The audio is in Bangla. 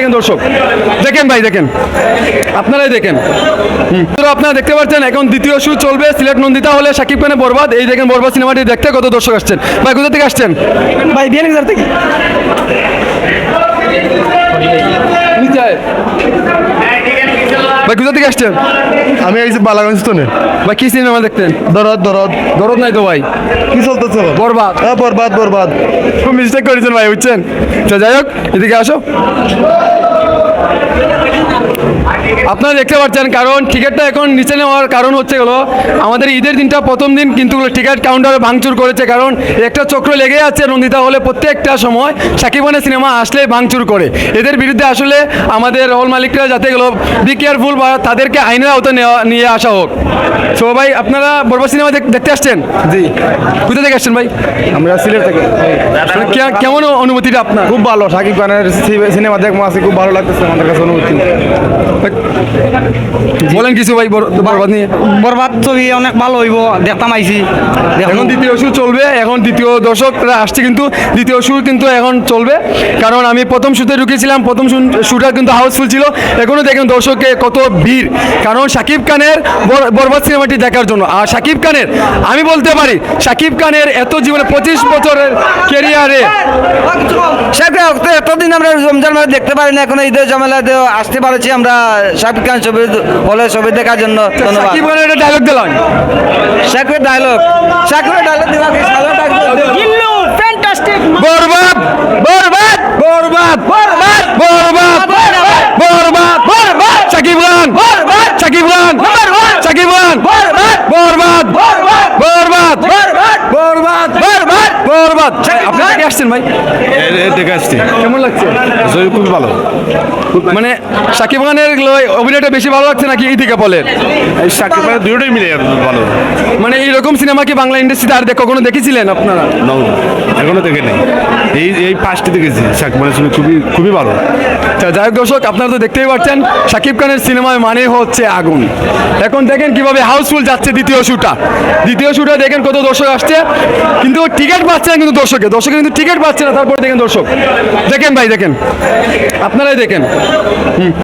দেখেন দর্শক, দেখেন ভাই দেখেন, আপনারাই দেখেন। আপনারা দেখতে পাচ্ছেন এখন দ্বিতীয় শো চলবে সিলেট নন্দিতা হলে শাকিব খানের বরবাদ। এই দেখেন বরবাদ সিনেমাটি দেখতে কত দর্শক আসছেন। ভাই কোথা থেকে আসছেন? ভাই বিয়ানীবাজার থেকে। ভাই কোথা থেকে আসছেন? আমি এই যে বালাগঞ্জ তো নেই ভাই কি সিনেমা দেখতেন? দরদ দরদ দরদ নাই তো ভাই, কি চলতেছে বরবাদ। হ্যাঁ বরবাদ বরবাদ খুব মিস্টেক করেছেন ভাই, বুঝছেন? তো যাই হোক, এদিকে আসো। আপনারা দেখতে পাচ্ছেন কারণ টিকিটটা এখন নিচে নেওয়ার কারণ হচ্ছে হলো আমাদের ঈদের দিনটা প্রথম দিন কিন্তু টিকিট কাউন্টারে ভাঙচুর করেছে। কারণ একটা চক্র লেগে আছে নন্দিতা হলে প্রত্যেকটা সময় শাকিব খানের সিনেমা আসলে ভাঙচুর করে। এদের বিরুদ্ধে আসলে আমাদের হল মালিকরা যাতে গেলো বি কেয়ারফুল বা তাদেরকে আইনের আওতায় নিয়ে আসা হোক। তো ভাই আপনারা বরবাদ সিনেমা দেখতে আসছেন? জি। কোথা থেকে আসছেন ভাই? আমরা সিলেট থেকে। কেমন অনুভূতিটা আপনার? খুব ভালো, শাকিব খানের সিনেমা দেখবো আছে, খুব ভালো লাগতেছে আমাদের কাছে অনুভূতি। বলেন কিছু ভাই বরবাদ নিয়ে। বরবাদ ছবি অনেক ভালো হইব, দেখতাম আইছি। এখন দ্বিতীয় শো চলবে, এখন দ্বিতীয় দর্শকরা আসছে কিন্তু দ্বিতীয় শো কিন্তু এখন চলবে। কারণ আমি প্রথম শোতে ঢুকেছিলাম, প্রথম শোটা কিন্তু হাউসফুল ছিল। এখনও দেখেন দর্শকে কত ভিড়, কারণ শাকিব খানের বরবাদ সিনেমাটি দেখার জন্য। আর শাকিব খানের আমি বলতে পারি শাকিব খানের এত জীবনে 25 বছরের ক্যারিয়ারে এতদিন আমরা রমজান মাসে দেখতে পারি না, এখন ঈদের ঝামেলাতে আসতে পারছি আমরা শাকিব খান ছবি হলে ছবি দেখার জন্য। ধন্যবাদ। শাকিব খানের একটা ডায়লগ দিলাম, শাকিবের ডায়লগ দিবা কি ভালো ডায়লগ গিল্লু ফ্যান্টাস্টিক বরবাদ বরবাদ বরবাদ বরবাদ বরবাদ বরবাদ বরবাদ শাকিব খান বরবাদ শাকিব খান বরবাদ শাকিব খান বরবাদ বরবাদ বরবাদ বরবাদ বরবাদ বরবাদ। আপনি থেকে আসছেন ভাই? দেখে আসছি, কেমন লাগছে? খুব ভালো। মানে শাকিব খানের অভিনয়টা বেশি ভালো লাগছে নাকি ইদিকা বলেন? শাকিব খানের দুটোই মিলে ভালো। মানে এইরকম সিনেমা কি বাংলা ইন্ডাস্ট্রিতে আর কখনো দেখেছিলেন আপনারা? এখনো দেখে নেই, এই পাঁচটি দেখেছি। শাকিব খানের ছবি খুবই ভালো। যাই হোক দর্শক, আপনারা তো দেখতেই পাচ্ছেন শাকিব খানের সিনেমায় মানে হচ্ছে আগুন। এখন দেখেন কিভাবে হাউসফুল যাচ্ছে দ্বিতীয় শুটা দেখেন কত দর্শক আসছে, কিন্তু টিকিট পাচ্ছে না কিন্তু দর্শকে কিন্তু টিকিট পাচ্ছে না। তারপরে দেখেন দর্শক, দেখেন ভাই দেখেন, আপনারাই দেখেন।